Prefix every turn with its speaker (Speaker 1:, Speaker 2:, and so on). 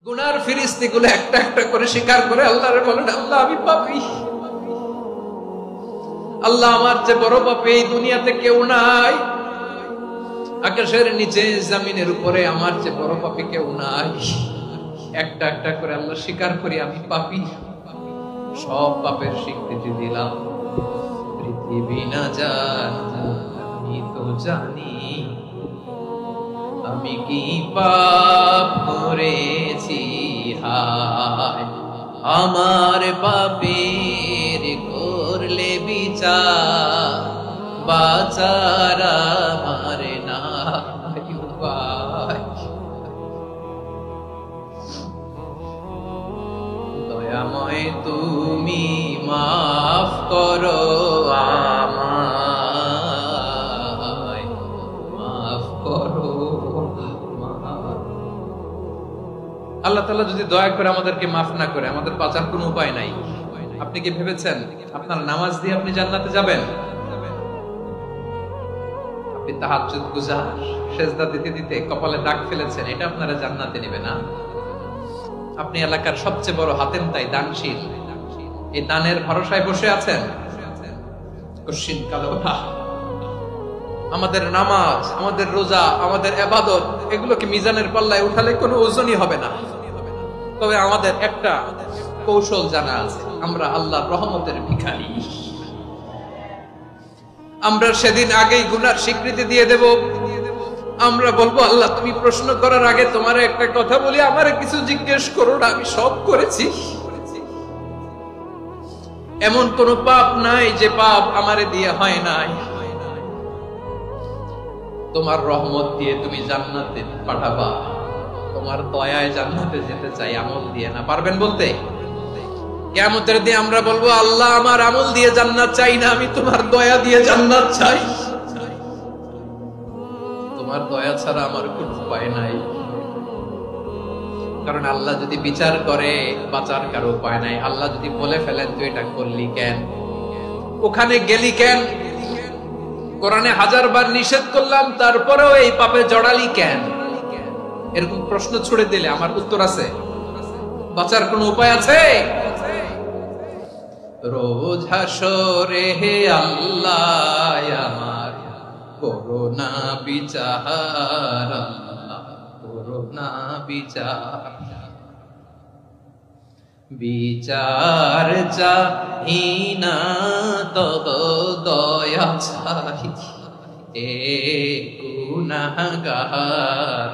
Speaker 1: গুনার ফিরিস্তিগুলো একটা একটা করে স্বীকার করে আল্লাহরে বলেন, আল্লাহ আমি পাপী, আল্লাহ আমার চেয়ে বড় পাপী এই দুনিয়াতে কেউ নাই, আকাশের নিচে জমিনের উপরে আমার চেয়ে বড় পাপী কেউ নাই। একটা একটা করে আল্লাহ স্বীকার করি আমি পাপী, সব পাপের স্বীকৃতি দিলাম। পৃথিবী না জানো আমি তো জানি, আমি কি পাপ করেছি হায়, আমার পাপের করলে বিচার, বাঁচার আমার নাই উপায়। দয়াময় তুমি মাফ করো আমায়, মাফ করো। আল্লাহ তাআলা যদি দয়া করে আমাদেরকে মাফ না করে, আমাদের বাঁচার কোনো উপায় নাই। আপনি কি ভেবেছেন আপনার নামাজ দিয়ে আপনি জান্নাতে যাবেন? আপনি তাহাজ্জুদ গুজার, সেজদা দিতে দিতে কপালে দাগ ফেলেছেন, এটা আপনারা জান্নাতে নেবে না। আপনি এলাকার সবচেয়ে বড় হাতেম তাই দানশীল, এই দানের ভরসায় বসে আছেন, কশিন কালো না। আমাদের নামাজ, আমাদের রোজা, আমাদের ইবাদত, এগুলোকে মিজানের পাল্লায় উঠালে কোনো ওজনই হবে না। তবে আমাদের একটা কৌশল জানা আছে, আমরা আল্লাহর রহমতের ভিখারি। আমরা সেদিন আগেই গুনার স্বীকৃতি দিয়ে দেব। আমরা বলবো, আল্লাহ তুমি প্রশ্ন করার আগে তোমার একটা কথা বলি, আমারে কিছু জিজ্ঞেস করো না, আমি সব করেছি। এমন কোন পাপ নাই যে পাপ আমারে দিয়ে হয় নাই। তোমার রহমত দিয়ে তুমি জান্নাতে পাঠাবা, তোমার দয়ায় জান্নাতে যেতে চাই, আমল দিয়ে না। পারবেন বলতে? কিয়ামতের দিন আমরা বলবো, আল্লাহ আমার আমল দিয়ে জান্নাত চাই না, আমি তোমার দয়া দিয়ে জান্নাত চাই। তোমার দয়া ছাড়া আমার কোনো উপায় নাই। কারণ আল্লাহ যদি বিচার করে, বাঁচার কারো উপায় নাই। আল্লাহ যদি বলে ফেলেন তুই এটা করলি কেন, ওখানে গেলি কেন, কোরআনে 1000 বার নিষেধ করলাম তারপরেও এই পাপে জড়ালি কেন, এরকম প্রশ্ন ছুড়ে দিলে আমার উত্তর আছে? বাঁচার কোনো উপায় আছে? রোজ হাসরে হে আল্লাহ আমার করোনা বিচার, করোনা বিচার, বিচার চাহি না তব দয়া চাহি, এ গুনাহগার